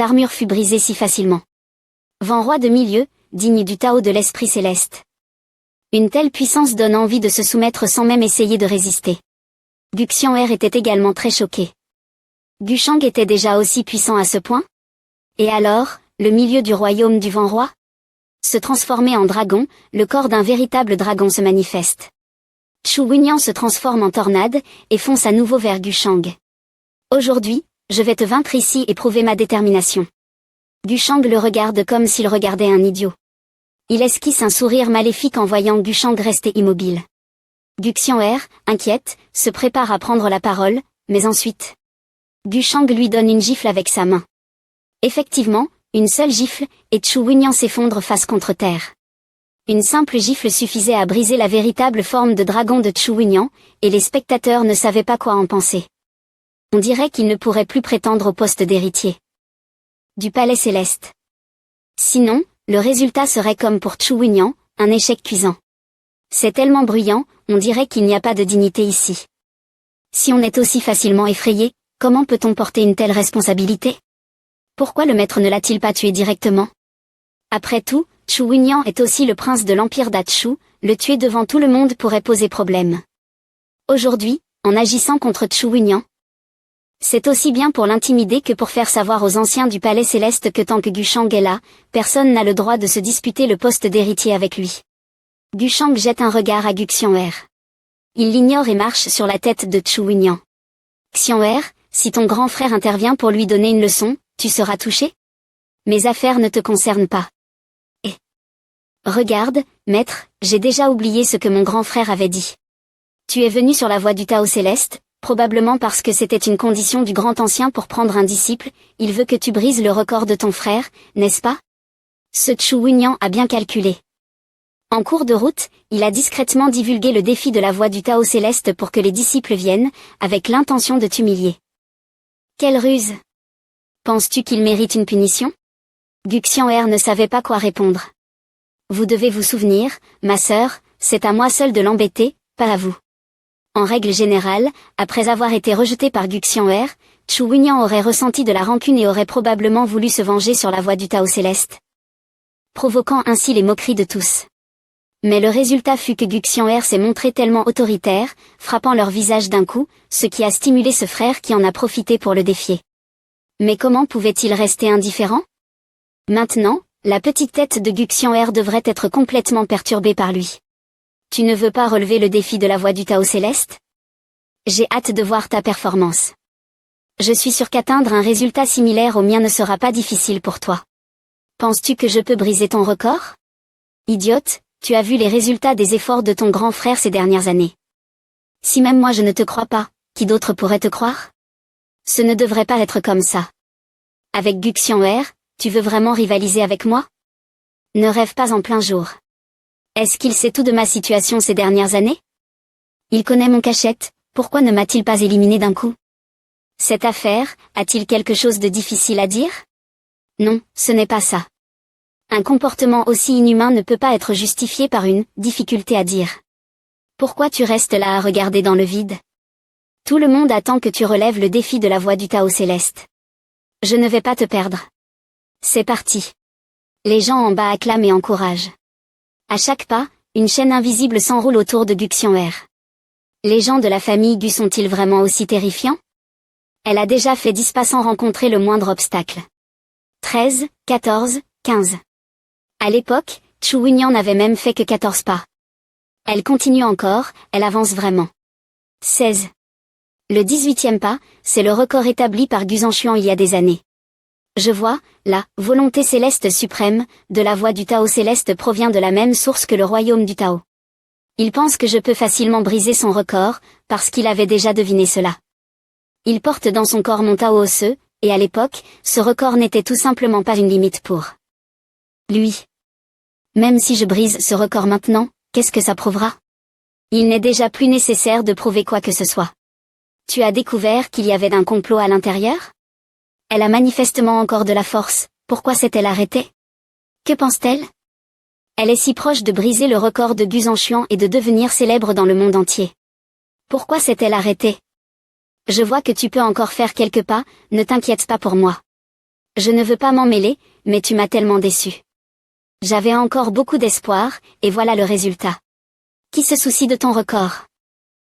armure fut brisée si facilement. Vent roi de milieu, digne du Tao de l'esprit céleste. Une telle puissance donne envie de se soumettre sans même essayer de résister. Gu Xian'er était également très choqué. Gu Shang était déjà aussi puissant à ce point? Et alors, le milieu du royaume du vent roi? Se transformer en dragon, le corps d'un véritable dragon se manifeste. Chu Wenyan se transforme en tornade, et fonce à nouveau vers Gu Shang. Aujourd'hui, je vais te vaincre ici et prouver ma détermination. Gu Shang le regarde comme s'il regardait un idiot. Il esquisse un sourire maléfique en voyant Gu Shang rester immobile. Gu Xian'er, inquiète, se prépare à prendre la parole, mais ensuite... Gu Shang lui donne une gifle avec sa main. Effectivement, une seule gifle, et Chu Wenyan s'effondre face contre terre. Une simple gifle suffisait à briser la véritable forme de dragon de Chu Wenyan, et les spectateurs ne savaient pas quoi en penser. On dirait qu'il ne pourrait plus prétendre au poste d'héritier du palais céleste. Sinon, le résultat serait comme pour Chu Wenyan, un échec cuisant. C'est tellement bruyant, on dirait qu'il n'y a pas de dignité ici. Si on est aussi facilement effrayé, comment peut-on porter une telle responsabilité? Pourquoi le maître ne l'a-t-il pas tué directement? Après tout, Chu Wenyan est aussi le prince de l'empire d'Achu, le tuer devant tout le monde pourrait poser problème. Aujourd'hui, en agissant contre Chu Wenyan, c'est aussi bien pour l'intimider que pour faire savoir aux anciens du palais céleste que tant que Gu Shang est là, personne n'a le droit de se disputer le poste d'héritier avec lui. Gu Shang jette un regard à Gu Xian'er. Il l'ignore et marche sur la tête de Chu Wenyan. Xian'er, si ton grand frère intervient pour lui donner une leçon, tu seras touché? Mes affaires ne te concernent pas. Et... Regarde, maître, j'ai déjà oublié ce que mon grand frère avait dit. Tu es venu sur la voie du Tao céleste, probablement parce que c'était une condition du grand ancien pour prendre un disciple, il veut que tu brises le record de ton frère, n'est-ce pas? Ce Chu Wenyan a bien calculé. En cours de route, il a discrètement divulgué le défi de la voie du Tao céleste pour que les disciples viennent, avec l'intention de t'humilier. Quelle ruse! Penses-tu qu'il mérite une punition? Gu Xian'er ne savait pas quoi répondre. Vous devez vous souvenir, ma sœur, c'est à moi seul de l'embêter, pas à vous. En règle générale, après avoir été rejeté par Gu Xian'er, Chu Wenyan aurait ressenti de la rancune et aurait probablement voulu se venger sur la voie du Tao céleste, provoquant ainsi les moqueries de tous. Mais le résultat fut que Gu Xian'er s'est montré tellement autoritaire, frappant leur visage d'un coup, ce qui a stimulé ce frère qui en a profité pour le défier. Mais comment pouvait-il rester indifférent? Maintenant, la petite tête de Gu Xian'er devrait être complètement perturbée par lui. Tu ne veux pas relever le défi de la voie du Tao céleste? J'ai hâte de voir ta performance. Je suis sûr qu'atteindre un résultat similaire au mien ne sera pas difficile pour toi. Penses-tu que je peux briser ton record? Idiote, tu as vu les résultats des efforts de ton grand frère ces dernières années. Si même moi je ne te crois pas, qui d'autre pourrait te croire? Ce ne devrait pas être comme ça. Avec Gu Xian'er, tu veux vraiment rivaliser avec moi? Ne rêve pas en plein jour. Est-ce qu'il sait tout de ma situation ces dernières années? Il connaît mon cachette, pourquoi ne m'a-t-il pas éliminé d'un coup? Cette affaire, a-t-il quelque chose de difficile à dire? Non, ce n'est pas ça. Un comportement aussi inhumain ne peut pas être justifié par une difficulté à dire. Pourquoi tu restes là à regarder dans le vide? Tout le monde attend que tu relèves le défi de la voie du Tao céleste. Je ne vais pas te perdre. C'est parti. Les gens en bas acclament et encouragent. À chaque pas, une chaîne invisible s'enroule autour de Gu Xian'er. Les gens de la famille Gu sont-ils vraiment aussi terrifiants? Elle a déjà fait 10 pas sans rencontrer le moindre obstacle. 13, 14, 15. À l'époque, Chu Wenyan n'avait même fait que 14 pas. Elle continue encore, elle avance vraiment. 16. Le 18e pas, c'est le record établi par Gu Zhanshuan il y a des années. Je vois, la volonté céleste suprême, de la voie du Tao céleste provient de la même source que le royaume du Tao. Il pense que je peux facilement briser son record, parce qu'il avait déjà deviné cela. Il porte dans son corps mon Tao osseux, et à l'époque, ce record n'était tout simplement pas une limite pour lui. Même si je brise ce record maintenant, qu'est-ce que ça prouvera? Il n'est déjà plus nécessaire de prouver quoi que ce soit. Tu as découvert qu'il y avait un complot à l'intérieur? Elle a manifestement encore de la force, pourquoi s'est-elle arrêtée? Que pense-t-elle? Elle est si proche de briser le record de Gu Zhanshuan et de devenir célèbre dans le monde entier. Pourquoi s'est-elle arrêtée? Je vois que tu peux encore faire quelques pas, ne t'inquiète pas pour moi. Je ne veux pas m'en mêler, mais tu m'as tellement déçu. J'avais encore beaucoup d'espoir, et voilà le résultat. Qui se soucie de ton record?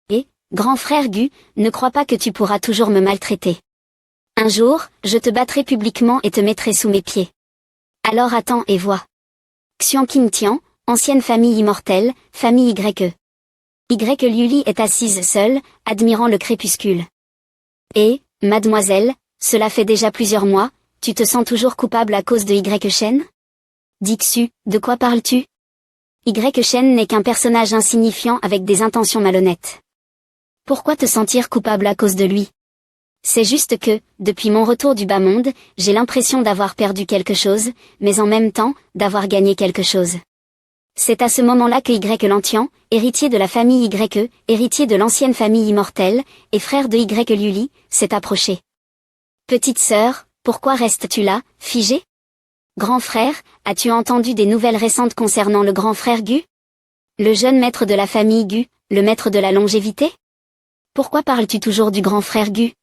Et, grand frère Gu, ne crois pas que tu pourras toujours me maltraiter. Un jour, je te battrai publiquement et te mettrai sous mes pieds. Alors attends et vois. Xian Qing Tian, ancienne famille immortelle, famille YE. Liuli est assise seule, admirant le crépuscule. Et, mademoiselle, cela fait déjà plusieurs mois, tu te sens toujours coupable à cause de Shen? Dit Xu, de quoi parles-tu? Shen n'est qu'un personnage insignifiant avec des intentions malhonnêtes. Pourquoi te sentir coupable à cause de lui? C'est juste que, depuis mon retour du bas monde, j'ai l'impression d'avoir perdu quelque chose, mais en même temps, d'avoir gagné quelque chose. C'est à ce moment-là que Lantian, héritier de la famille YE, héritier de l'ancienne famille immortelle, et frère de Liuli, s'est approché. Petite sœur, pourquoi restes-tu là, figée? Grand frère, as-tu entendu des nouvelles récentes concernant le grand frère Gu? Le jeune maître de la famille Gu, le maître de la longévité? Pourquoi parles-tu toujours du grand frère Gu?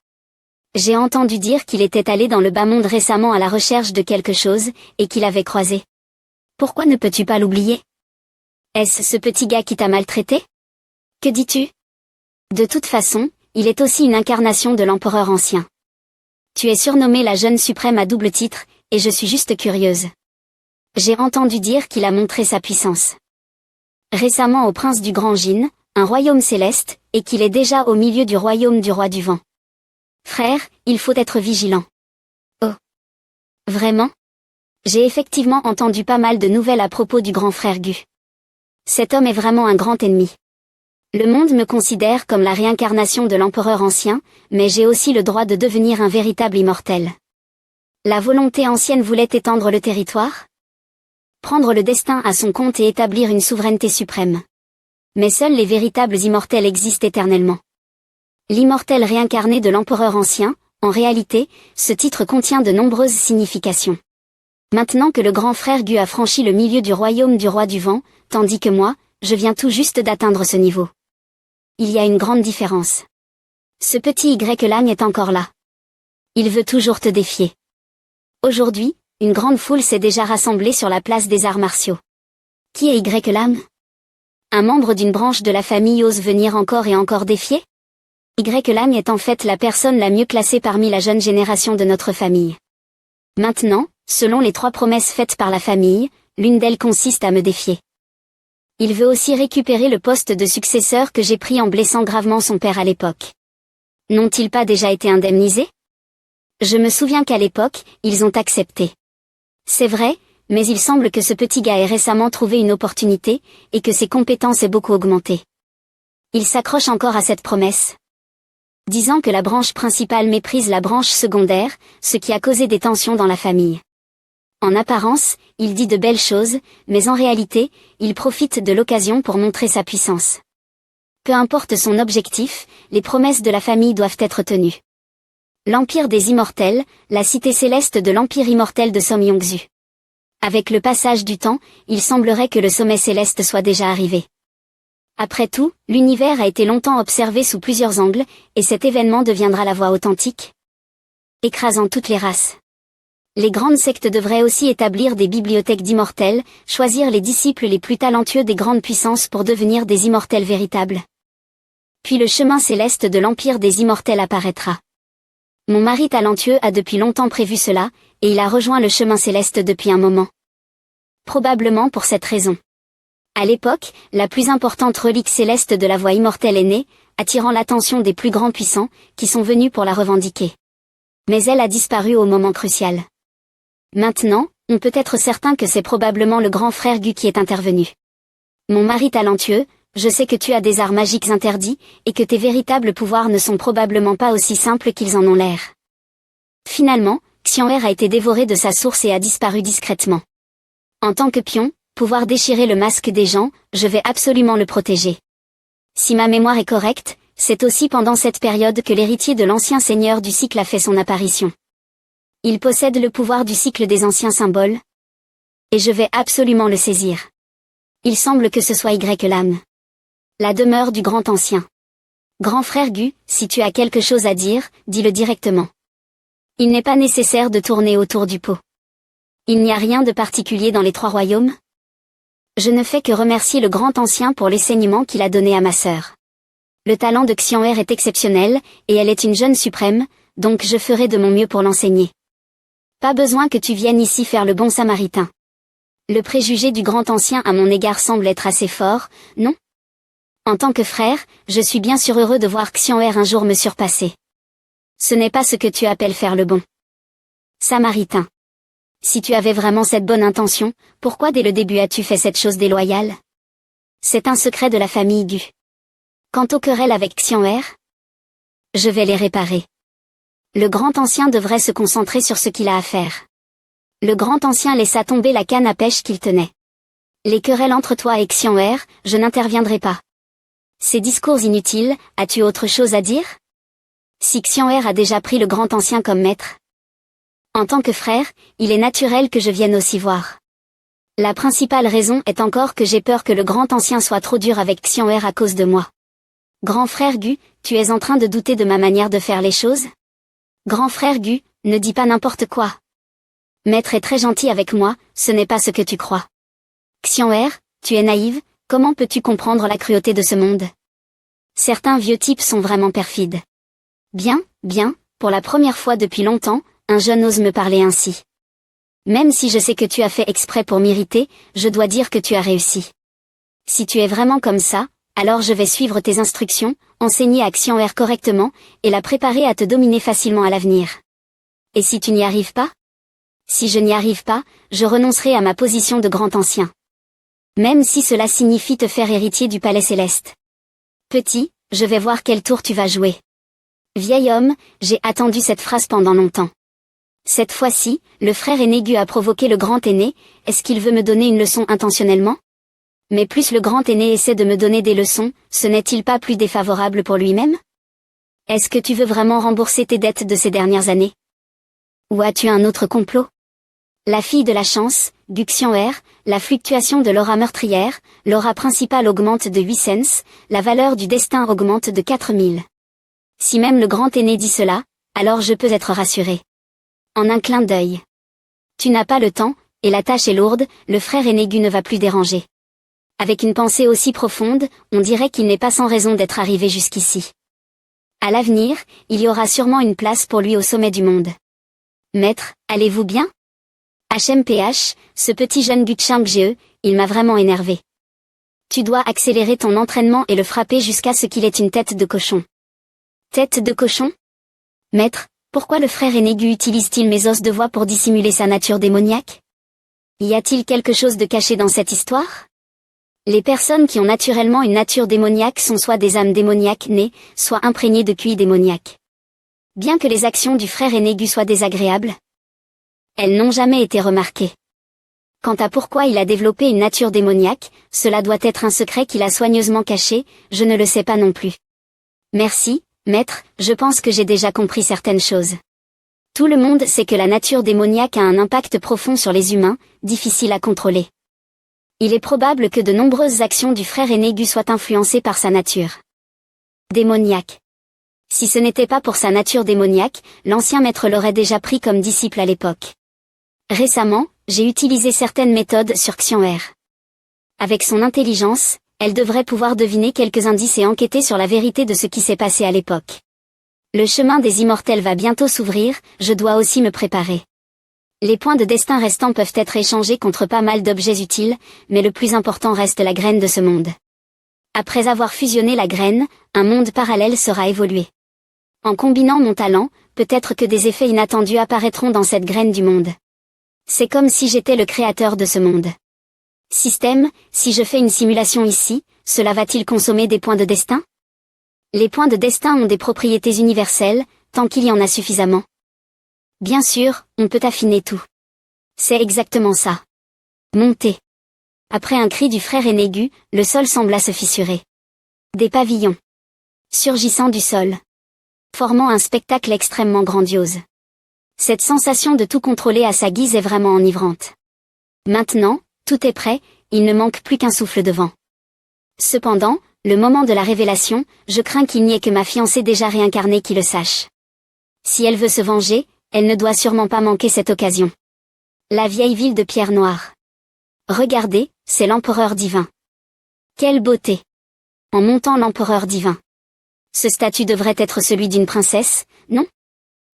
J'ai entendu dire qu'il était allé dans le bas monde récemment à la recherche de quelque chose, et qu'il avait croisé. Pourquoi ne peux-tu pas l'oublier? Est-ce ce petit gars qui t'a maltraité? Que dis-tu? De toute façon, il est aussi une incarnation de l'empereur ancien. Tu es surnommée la jeune suprême à double titre, et je suis juste curieuse. J'ai entendu dire qu'il a montré sa puissance récemment au prince du Grand Jin, un royaume céleste, et qu'il est déjà au milieu du royaume du roi du vent. Frère, il faut être vigilant. Oh. Vraiment? J'ai effectivement entendu pas mal de nouvelles à propos du grand frère Gu. Cet homme est vraiment un grand ennemi. Le monde me considère comme la réincarnation de l'empereur ancien, mais j'ai aussi le droit de devenir un véritable immortel. La volonté ancienne voulait étendre le territoire? Prendre le destin à son compte et établir une souveraineté suprême. Mais seuls les véritables immortels existent éternellement. L'immortel réincarné de l'empereur ancien, en réalité, ce titre contient de nombreuses significations. Maintenant que le grand frère Gu a franchi le milieu du royaume du roi du vent, tandis que moi, je viens tout juste d'atteindre ce niveau. Il y a une grande différence. Ce petit Lang est encore là. Il veut toujours te défier. Aujourd'hui, une grande foule s'est déjà rassemblée sur la place des arts martiaux. Qui est Lang? Un membre d'une branche de la famille ose venir encore et encore défier? Lang est en fait la personne la mieux classée parmi la jeune génération de notre famille. Maintenant, selon les 3 promesses faites par la famille, l'une d'elles consiste à me défier. Il veut aussi récupérer le poste de successeur que j'ai pris en blessant gravement son père à l'époque. N'ont-ils pas déjà été indemnisés? Je me souviens qu'à l'époque, ils ont accepté. C'est vrai, mais il semble que ce petit gars ait récemment trouvé une opportunité, et que ses compétences aient beaucoup augmenté. Il s'accroche encore à cette promesse, disant que la branche principale méprise la branche secondaire, ce qui a causé des tensions dans la famille. En apparence, il dit de belles choses, mais en réalité, il profite de l'occasion pour montrer sa puissance. Peu importe son objectif, les promesses de la famille doivent être tenues. L'Empire des Immortels, la cité céleste de l'Empire immortel de Somyongzu. Avec le passage du temps, il semblerait que le sommet céleste soit déjà arrivé. Après tout, l'univers a été longtemps observé sous plusieurs angles, et cet événement deviendra la voie authentique, écrasant toutes les races. Les grandes sectes devraient aussi établir des bibliothèques d'immortels, choisir les disciples les plus talentueux des grandes puissances pour devenir des immortels véritables. Puis le chemin céleste de l'Empire des Immortels apparaîtra. Mon mari talentueux a depuis longtemps prévu cela, et il a rejoint le chemin céleste depuis un moment. Probablement pour cette raison. À l'époque, la plus importante relique céleste de la voie immortelle est née, attirant l'attention des plus grands puissants, qui sont venus pour la revendiquer. Mais elle a disparu au moment crucial. Maintenant, on peut être certain que c'est probablement le grand frère Gu qui est intervenu. Mon mari talentueux, je sais que tu as des arts magiques interdits, et que tes véritables pouvoirs ne sont probablement pas aussi simples qu'ils en ont l'air. Finalement, Xian'er a été dévoré de sa source et a disparu discrètement. En tant que pion, pouvoir déchirer le masque des gens, je vais absolument le protéger. Si ma mémoire est correcte, c'est aussi pendant cette période que l'héritier de l'ancien seigneur du cycle a fait son apparition. Il possède le pouvoir du cycle des anciens symboles. Et je vais absolument le saisir. Il semble que ce soit Lang. La demeure du grand ancien. Grand frère Gu, si tu as quelque chose à dire, dis-le directement. Il n'est pas nécessaire de tourner autour du pot. Il n'y a rien de particulier dans les 3 royaumes? Je ne fais que remercier le grand ancien pour l'enseignement qu'il a donné à ma sœur. Le talent de Xian'er est exceptionnel, et elle est une jeune suprême, donc je ferai de mon mieux pour l'enseigner. Pas besoin que tu viennes ici faire le bon samaritain. Le préjugé du grand ancien à mon égard semble être assez fort, non? En tant que frère, je suis bien sûr heureux de voir Xian'er un jour me surpasser. Ce n'est pas ce que tu appelles faire le bon samaritain. Si tu avais vraiment cette bonne intention, pourquoi dès le début as-tu fait cette chose déloyale? C'est un secret de la famille Gu. Quant aux querelles avec Xian'er, je vais les réparer. Le grand ancien devrait se concentrer sur ce qu'il a à faire. Le grand ancien laissa tomber la canne à pêche qu'il tenait. Les querelles entre toi et Xian'er, je n'interviendrai pas. Ces discours inutiles, as-tu autre chose à dire? Si Xian'er a déjà pris le grand ancien comme maître, en tant que frère, il est naturel que je vienne aussi voir. La principale raison est encore que j'ai peur que le grand ancien soit trop dur avec Xian'er à cause de moi. Grand frère Gu, tu es en train de douter de ma manière de faire les choses? Grand frère Gu, ne dis pas n'importe quoi. Maître est très gentil avec moi, ce n'est pas ce que tu crois. Xian'er, tu es naïve, comment peux-tu comprendre la cruauté de ce monde? Certains vieux types sont vraiment perfides. Bien, pour la première fois depuis longtemps, un jeune ose me parler ainsi. Même si je sais que tu as fait exprès pour m'irriter, je dois dire que tu as réussi. Si tu es vraiment comme ça, alors je vais suivre tes instructions, enseigner à Xian'er correctement, et la préparer à te dominer facilement à l'avenir. Et si tu n'y arrives pas? Si je n'y arrive pas, je renoncerai à ma position de grand ancien. Même si cela signifie te faire héritier du palais céleste. Petit, je vais voir quel tour tu vas jouer. Vieil homme, j'ai attendu cette phrase pendant longtemps. Cette fois-ci, le frère aîné Gu a provoqué le grand aîné, est-ce qu'il veut me donner une leçon intentionnellement? Mais plus le grand aîné essaie de me donner des leçons, ce n'est-il pas plus défavorable pour lui-même? Est-ce que tu veux vraiment rembourser tes dettes de ces dernières années? Ou as-tu un autre complot? La fille de la chance, Gu Xian'er, la fluctuation de l'aura meurtrière, l'aura principale augmente de 8 cents, la valeur du destin augmente de 4000. Si même le grand aîné dit cela, alors je peux être rassuré. En un clin d'œil. Tu n'as pas le temps, et la tâche est lourde, le frère aîné Gu ne va plus déranger. Avec une pensée aussi profonde, on dirait qu'il n'est pas sans raison d'être arrivé jusqu'ici. À l'avenir, il y aura sûrement une place pour lui au sommet du monde. Maître, allez-vous bien? HMPH, ce petit jeune Gu Changje, il m'a vraiment énervé. Tu dois accélérer ton entraînement et le frapper jusqu'à ce qu'il ait une tête de cochon. Tête de cochon? Maître, pourquoi le frère aîné Gu utilise-t-il mes os de voix pour dissimuler sa nature démoniaque? Y a-t-il quelque chose de caché dans cette histoire? Les personnes qui ont naturellement une nature démoniaque sont soit des âmes démoniaques nées, soit imprégnées de QI démoniaque. Bien que les actions du frère aîné Gu soient désagréables, elles n'ont jamais été remarquées. Quant à pourquoi il a développé une nature démoniaque, cela doit être un secret qu'il a soigneusement caché, je ne le sais pas non plus. Merci, maître, je pense que j'ai déjà compris certaines choses. Tout le monde sait que la nature démoniaque a un impact profond sur les humains, difficile à contrôler. Il est probable que de nombreuses actions du frère aîné Gu soient influencées par sa nature démoniaque. Si ce n'était pas pour sa nature démoniaque, l'ancien maître l'aurait déjà pris comme disciple à l'époque. Récemment, j'ai utilisé certaines méthodes sur Xian'er. Avec son intelligence, elle devrait pouvoir deviner quelques indices et enquêter sur la vérité de ce qui s'est passé à l'époque. Le chemin des immortels va bientôt s'ouvrir, je dois aussi me préparer. Les points de destin restants peuvent être échangés contre pas mal d'objets utiles, mais le plus important reste la graine de ce monde. Après avoir fusionné la graine, un monde parallèle sera évolué. En combinant mon talent, peut-être que des effets inattendus apparaîtront dans cette graine du monde. C'est comme si j'étais le créateur de ce monde. Système, si je fais une simulation ici, cela va-t-il consommer des points de destin? Les points de destin ont des propriétés universelles, tant qu'il y en a suffisamment. Bien sûr, on peut affiner tout. C'est exactement ça. Monter. Après un cri du frère aîné Gu, le sol sembla se fissurer. Des pavillons. Surgissant du sol. Formant un spectacle extrêmement grandiose. Cette sensation de tout contrôler à sa guise est vraiment enivrante. Maintenant, tout est prêt, il ne manque plus qu'un souffle de vent. Cependant, le moment de la révélation, je crains qu'il n'y ait que ma fiancée déjà réincarnée qui le sache. Si elle veut se venger, Elle ne doit sûrement pas manquer cette occasion. La vieille ville de pierre noire. Regardez, c'est l'empereur divin. Quelle beauté! En montant l'empereur divin. Ce statut devrait être celui d'une princesse, non?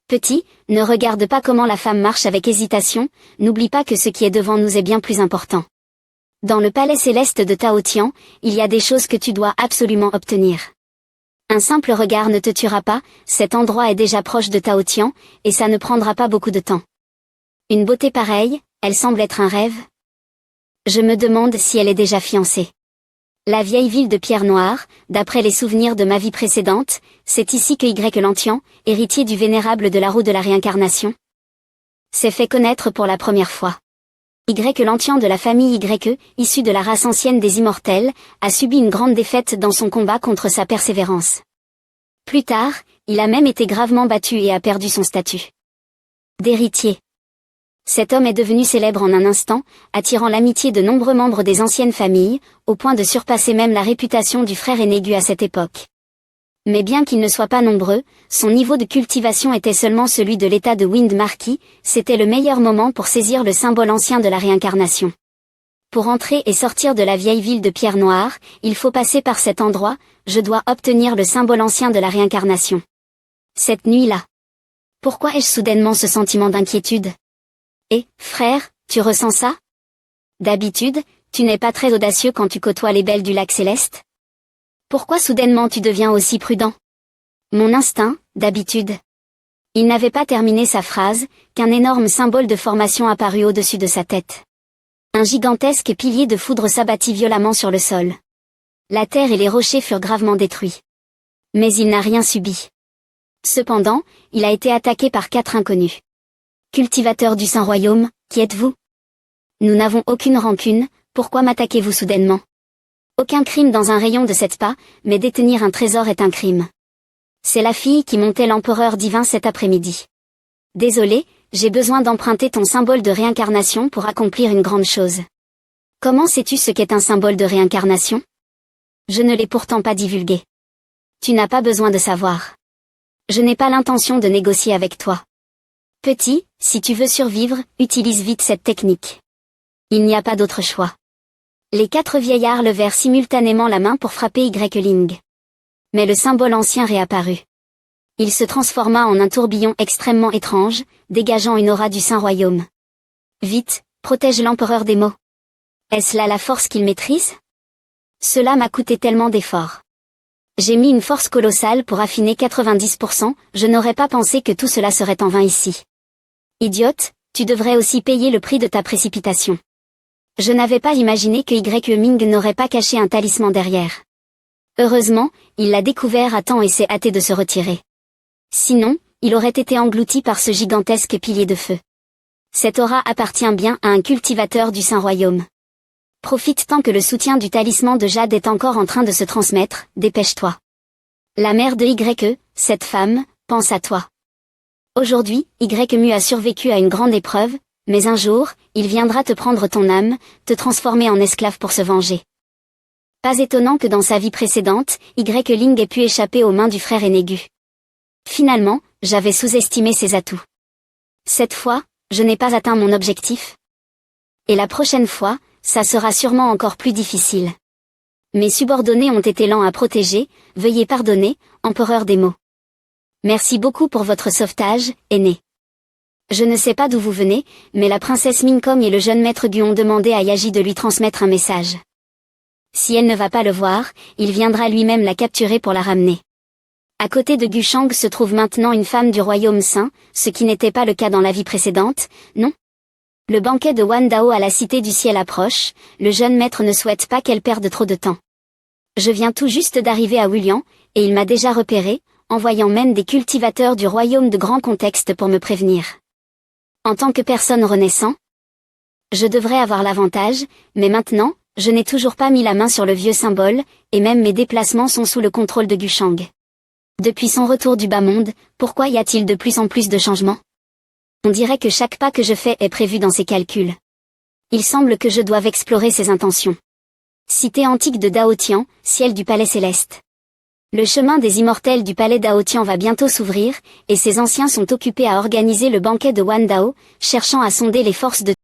Petit, ne regarde pas comment la femme marche avec hésitation, n'oublie pas que ce qui est devant nous est bien plus important. Dans le palais céleste de Tao Tian, il y a des choses que tu dois absolument obtenir. Un simple regard ne te tuera pas, cet endroit est déjà proche de Tao Tian, et ça ne prendra pas beaucoup de temps. Une beauté pareille, elle semble être un rêve. Je me demande si elle est déjà fiancée. La vieille ville de pierre noire, d'après les souvenirs de ma vie précédente, c'est ici que Y Lantian, héritier du vénérable de la roue de la réincarnation, s'est fait connaître pour la première fois. Y Lantian de la famille Y, issu de la race ancienne des immortels, a subi une grande défaite dans son combat contre sa persévérance. Plus tard, il a même été gravement battu et a perdu son statut d'héritier. Cet homme est devenu célèbre en un instant, attirant l'amitié de nombreux membres des anciennes familles, au point de surpasser même la réputation du frère aîné Gu à cette époque. Mais bien qu'ils ne soient pas nombreux, son niveau de cultivation était seulement celui de l'état de Wind Marquis, c'était le meilleur moment pour saisir le symbole ancien de la réincarnation. Pour entrer et sortir de la vieille ville de pierre noire, il faut passer par cet endroit, je dois obtenir le symbole ancien de la réincarnation. Cette nuit-là. Pourquoi ai-je soudainement ce sentiment d'inquiétude? Et, frère, tu ressens ça? D'habitude, tu n'es pas très audacieux quand tu côtoies les belles du lac céleste? Pourquoi soudainement tu deviens aussi prudent? Mon instinct, d'habitude. Il n'avait pas terminé sa phrase, qu'un énorme symbole de formation apparut au-dessus de sa tête. Un gigantesque pilier de foudre s'abattit violemment sur le sol. La terre et les rochers furent gravement détruits. Mais il n'a rien subi. Cependant, il a été attaqué par 4 inconnus. Cultivateur du Saint-Royaume, qui êtes-vous? Nous n'avons aucune rancune, pourquoi m'attaquez-vous soudainement? Aucun crime dans un rayon de 7 pas, mais détenir un trésor est un crime. C'est la fille qui montait l'empereur divin cet après-midi. Désolé, j'ai besoin d'emprunter ton symbole de réincarnation pour accomplir une grande chose. Comment sais-tu ce qu'est un symbole de réincarnation? Je ne l'ai pourtant pas divulgué. Tu n'as pas besoin de savoir. Je n'ai pas l'intention de négocier avec toi. Petit, si tu veux survivre, utilise vite cette technique. Il n'y a pas d'autre choix. Les 4 vieillards levèrent simultanément la main pour frapper Y-Ling. Mais le symbole ancien réapparut. Il se transforma en un tourbillon extrêmement étrange, dégageant une aura du Saint-Royaume. Vite, protège l'empereur des maux. Est-ce là la force qu'il maîtrise? Cela m'a coûté tellement d'efforts. J'ai mis une force colossale pour affiner 90%, je n'aurais pas pensé que tout cela serait en vain ici. Idiote, tu devrais aussi payer le prix de ta précipitation. Je n'avais pas imaginé que Y-Ming n'aurait pas caché un talisman derrière. Heureusement, il l'a découvert à temps et s'est hâté de se retirer. Sinon, il aurait été englouti par ce gigantesque pilier de feu. Cette aura appartient bien à un cultivateur du Saint-Royaume. Profite tant que le soutien du talisman de Jade est encore en train de se transmettre, dépêche-toi. La mère de Y, cette femme, pense à toi. Aujourd'hui, Y-Mu a survécu à une grande épreuve, mais un jour, il viendra te prendre ton âme, te transformer en esclave pour se venger. Pas étonnant que dans sa vie précédente, Y-Ling ait pu échapper aux mains du frère aîné Gu. Finalement, j'avais sous-estimé ses atouts. Cette fois, je n'ai pas atteint mon objectif. Et la prochaine fois, ça sera sûrement encore plus difficile. Mes subordonnés ont été lents à protéger, veuillez pardonner, empereur des mots. Merci beaucoup pour votre sauvetage, aîné. Je ne sais pas d'où vous venez, mais la princesse Mincom et le jeune maître Gu ont demandé à Yaji de lui transmettre un message. Si elle ne va pas le voir, il viendra lui-même la capturer pour la ramener. À côté de Gu Shang se trouve maintenant une femme du royaume saint, ce qui n'était pas le cas dans la vie précédente, non? Le banquet de Wan Dao à la Cité du Ciel approche, le jeune maître ne souhaite pas qu'elle perde trop de temps. Je viens tout juste d'arriver à Wulian, et il m'a déjà repéré, envoyant même des cultivateurs du royaume de grand contexte pour me prévenir. En tant que personne renaissant, je devrais avoir l'avantage, mais maintenant, je n'ai toujours pas mis la main sur le vieux symbole, et même mes déplacements sont sous le contrôle de Gu Shang. Depuis son retour du bas monde, pourquoi y a-t-il de plus en plus de changements? On dirait que chaque pas que je fais est prévu dans ses calculs. Il semble que je doive explorer ses intentions. Cité antique de Dao Tian, ciel du palais céleste. Le chemin des immortels du palais Dao Tian va bientôt s'ouvrir, et ses anciens sont occupés à organiser le banquet de Wan Dao, cherchant à sonder les forces de